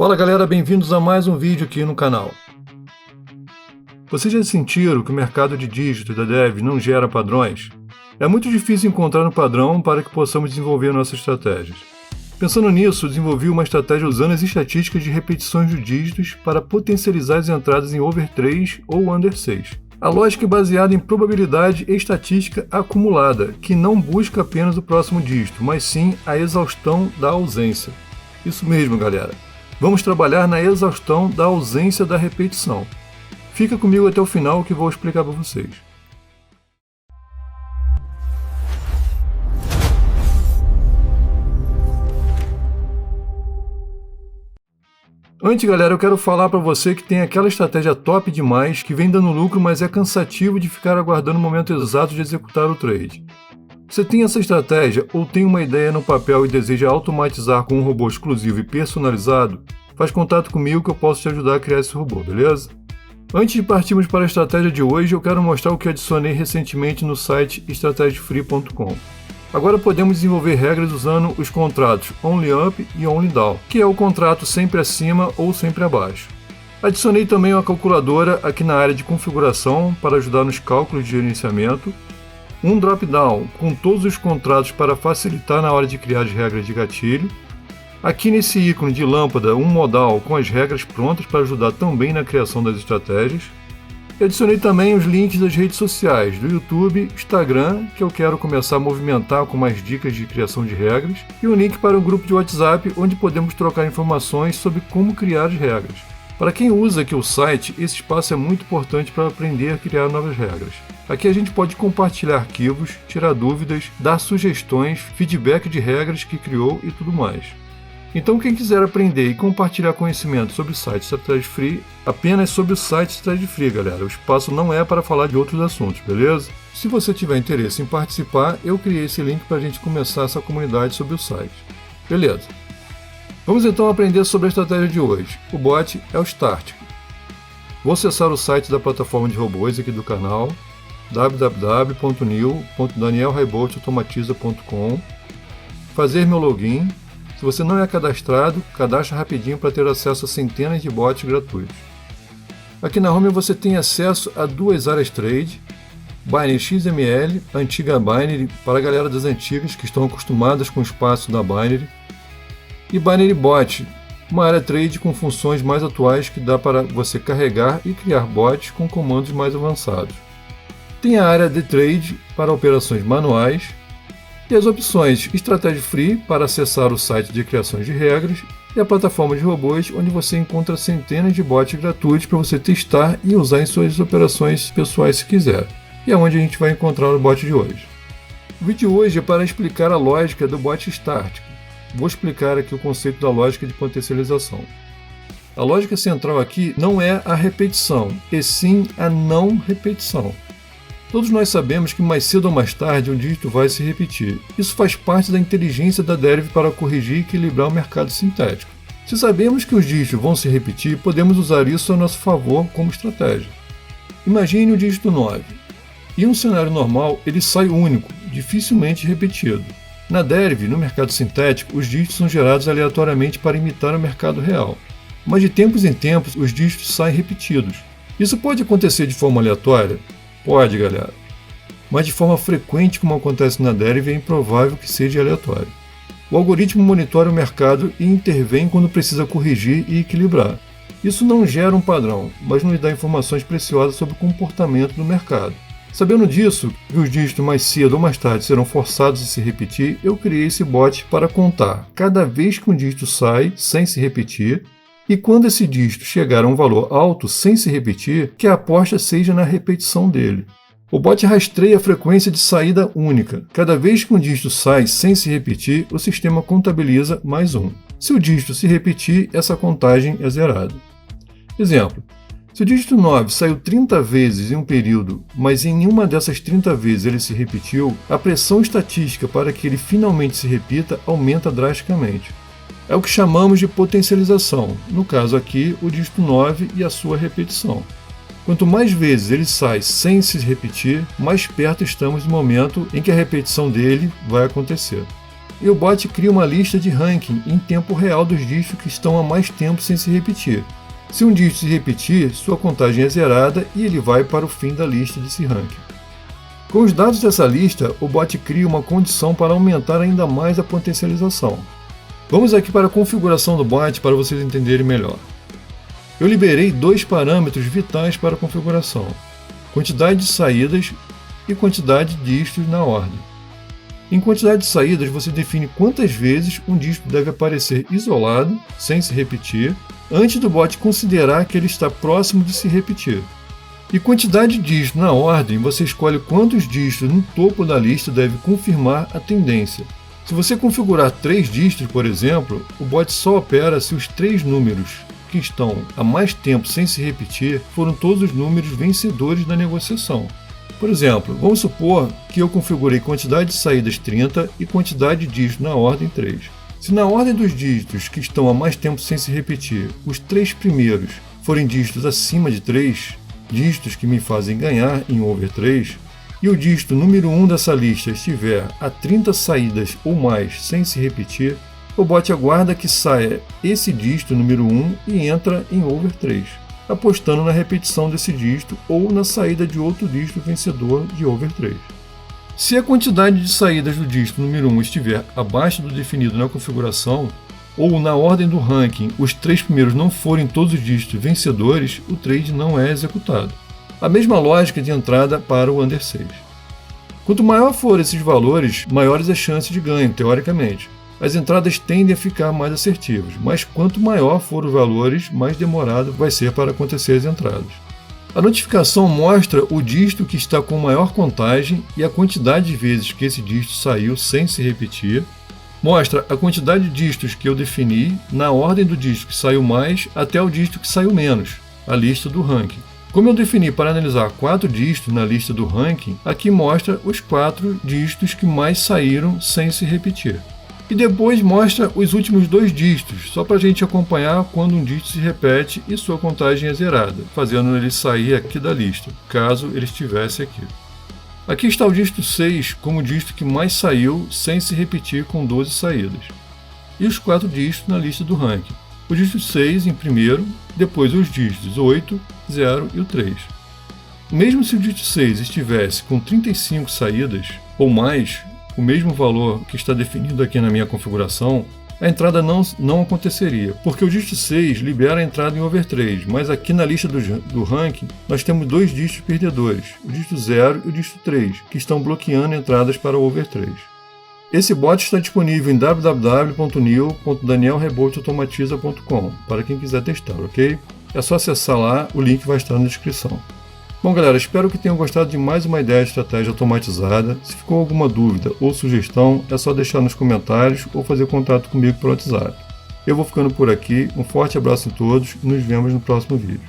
Fala galera, bem-vindos a mais um vídeo aqui no canal. Vocês já sentiram que o mercado de dígito da Dev não gera padrões? É muito difícil encontrar um padrão para que possamos desenvolver nossas estratégias. Pensando nisso, desenvolvi uma estratégia usando as estatísticas de repetições de dígitos para potencializar as entradas em over 3 ou under 6. A lógica é baseada em probabilidade e estatística acumulada, que não busca apenas o próximo dígito, mas sim a exaustão da ausência. Isso mesmo, galera. Vamos trabalhar na exaustão da ausência da repetição. Fica comigo até o final que vou explicar para vocês. Antes, galera, eu quero falar para você que tem aquela estratégia top demais, que vem dando lucro, mas é cansativo de ficar aguardando o momento exato de executar o trade. Você tem essa estratégia ou tem uma ideia no papel e deseja automatizar com um robô exclusivo e personalizado? Faz contato comigo que eu posso te ajudar a criar esse robô, beleza? Antes de partirmos para a estratégia de hoje, eu quero mostrar o que adicionei recentemente no site estrategifree.com. Agora podemos desenvolver regras usando os contratos Only Up e Only Down, que é o contrato sempre acima ou sempre abaixo. Adicionei também uma calculadora aqui na área de configuração para ajudar nos cálculos de gerenciamento, um drop-down com todos os contratos para facilitar na hora de criar as regras de gatilho, aqui nesse ícone de lâmpada um modal com as regras prontas para ajudar também na criação das estratégias. E adicionei também os links das redes sociais, do YouTube, Instagram, que eu quero começar a movimentar com mais dicas de criação de regras, e um link para um grupo de WhatsApp onde podemos trocar informações sobre como criar as regras. Para quem usa aqui o site, esse espaço é muito importante para aprender a criar novas regras. Aqui a gente pode compartilhar arquivos, tirar dúvidas, dar sugestões, feedback de regras que criou e tudo mais. Então quem quiser aprender e compartilhar conhecimento sobre o site Strategy Free, apenas sobre o site Strategy Free, galera. O espaço não é para falar de outros assuntos, beleza? Se você tiver interesse em participar, eu criei esse link para a gente começar essa comunidade sobre o site. Beleza? Vamos então aprender sobre a estratégia de hoje. O bot é o Start. Vou acessar o site da plataforma de robôs aqui do canal, www.new.danielraiboltautomatiza.com, fazer meu login. Se você não é cadastrado, cadastre rapidinho para ter acesso a centenas de bots gratuitos. Aqui na home você tem acesso a duas áreas trade, Binary XML, a antiga Binary para a galera das antigas que estão acostumadas com o espaço da Binary, e Binary Bot, uma área trade com funções mais atuais que dá para você carregar e criar bots com comandos mais avançados. Tem a área de trade para operações manuais, e as opções Strategy Free para acessar o site de criações de regras e a plataforma de robôs onde você encontra centenas de bots gratuitos para você testar e usar em suas operações pessoais se quiser. E é onde a gente vai encontrar o bot de hoje. O vídeo de hoje é para explicar a lógica do bot Start. Vou explicar aqui o conceito da lógica de potencialização. A lógica central aqui não é a repetição, e sim a não repetição. Todos nós sabemos que mais cedo ou mais tarde um dígito vai se repetir. Isso faz parte da inteligência da Dev para corrigir e equilibrar o mercado sintético. Se sabemos que os dígitos vão se repetir, podemos usar isso a nosso favor como estratégia. Imagine o dígito 9. Em um cenário normal, ele sai único, dificilmente repetido. Na Dev, no mercado sintético, os dígitos são gerados aleatoriamente para imitar o mercado real. Mas de tempos em tempos, os dígitos saem repetidos. Isso pode acontecer de forma aleatória? Pode, galera. Mas de forma frequente, como acontece na Dev, é improvável que seja aleatório. O algoritmo monitora o mercado e intervém quando precisa corrigir e equilibrar. Isso não gera um padrão, mas nos dá informações preciosas sobre o comportamento do mercado. Sabendo disso, que os dígitos mais cedo ou mais tarde serão forçados a se repetir, eu criei esse bot para contar cada vez que um dígito sai sem se repetir, e quando esse dígito chegar a um valor alto sem se repetir, que a aposta seja na repetição dele. O bot rastreia a frequência de saída única. Cada vez que um dígito sai sem se repetir, o sistema contabiliza mais um. Se o dígito se repetir, essa contagem é zerada. Exemplo: se o dígito 9 saiu 30 vezes em um período, mas em nenhuma dessas 30 vezes ele se repetiu, a pressão estatística para que ele finalmente se repita aumenta drasticamente. É o que chamamos de potencialização, no caso aqui o dígito 9 e a sua repetição. Quanto mais vezes ele sai sem se repetir, mais perto estamos do momento em que a repetição dele vai acontecer. e o bot cria uma lista de ranking em tempo real dos dígitos que estão há mais tempo sem se repetir. Se um dígito se repetir, sua contagem é zerada e ele vai para o fim da lista desse ranking. Com os dados dessa lista, o bot cria uma condição para aumentar ainda mais a potencialização. Vamos aqui para a configuração do bot para vocês entenderem melhor. Eu liberei dois parâmetros vitais para a configuração: quantidade de saídas e quantidade de dígitos na ordem. Em quantidade de saídas, você define quantas vezes um dígito deve aparecer isolado, sem se repetir, antes do bot considerar que ele está próximo de se repetir. E quantidade de dígitos na ordem, você escolhe quantos dígitos no topo da lista deve confirmar a tendência. Se você configurar 3 dígitos, por exemplo, o bot só opera se os 3 números que estão há mais tempo sem se repetir foram todos os números vencedores da negociação. Por exemplo, vamos supor que eu configurei quantidade de saídas 30 e quantidade de dígitos na ordem 3. Se na ordem dos dígitos que estão há mais tempo sem se repetir, os 3 primeiros forem dígitos acima de 3, dígitos que me fazem ganhar em over 3, e o dígito número 1 dessa lista estiver a 30 saídas ou mais sem se repetir, o bot aguarda que saia esse dígito número 1 e entra em over 3, apostando na repetição desse dígito ou na saída de outro dígito vencedor de over 3. Se a quantidade de saídas do dígito número 1 estiver abaixo do definido na configuração, ou na ordem do ranking os 3 primeiros não forem todos os dígitos vencedores, o trade não é executado. A mesma lógica de entrada para o under 6. Quanto maior for esses valores, maiores as chances de ganho, teoricamente. As entradas tendem a ficar mais assertivas, mas quanto maior for os valores, mais demorado vai ser para acontecer as entradas. A notificação mostra o dígito que está com maior contagem e a quantidade de vezes que esse dígito saiu sem se repetir. Mostra a quantidade de dígitos que eu defini na ordem do dígito que saiu mais até o dígito que saiu menos, a lista do ranking. Como eu defini para analisar 4 dígitos na lista do ranking, aqui mostra os 4 dígitos que mais saíram sem se repetir. E depois mostra os últimos 2 dígitos, só para a gente acompanhar quando um dígito se repete e sua contagem é zerada, fazendo ele sair aqui da lista, caso ele estivesse aqui. Aqui está o dígito 6 como o dígito que mais saiu sem se repetir com 12 saídas. E os 4 dígitos na lista do ranking. O dígito 6 em primeiro, depois os dígitos 8, 0 e o 3. Mesmo se o dígito 6 estivesse com 35 saídas ou mais, o mesmo valor que está definido aqui na minha configuração, a entrada não aconteceria, porque o dígito 6 libera a entrada em over 3, mas aqui na lista do ranking nós temos 2 dígitos perdedores, o dígito 0 e o dígito 3, que estão bloqueando entradas para o over 3. Esse bot está disponível em www.new.danielreboteautomatiza.com para quem quiser testar, ok? É só acessar lá, o link vai estar na descrição. Bom, galera, espero que tenham gostado de mais uma ideia de estratégia automatizada. Se ficou alguma dúvida ou sugestão, é só deixar nos comentários ou fazer contato comigo pelo WhatsApp. Eu vou ficando por aqui, um forte abraço a todos e nos vemos no próximo vídeo.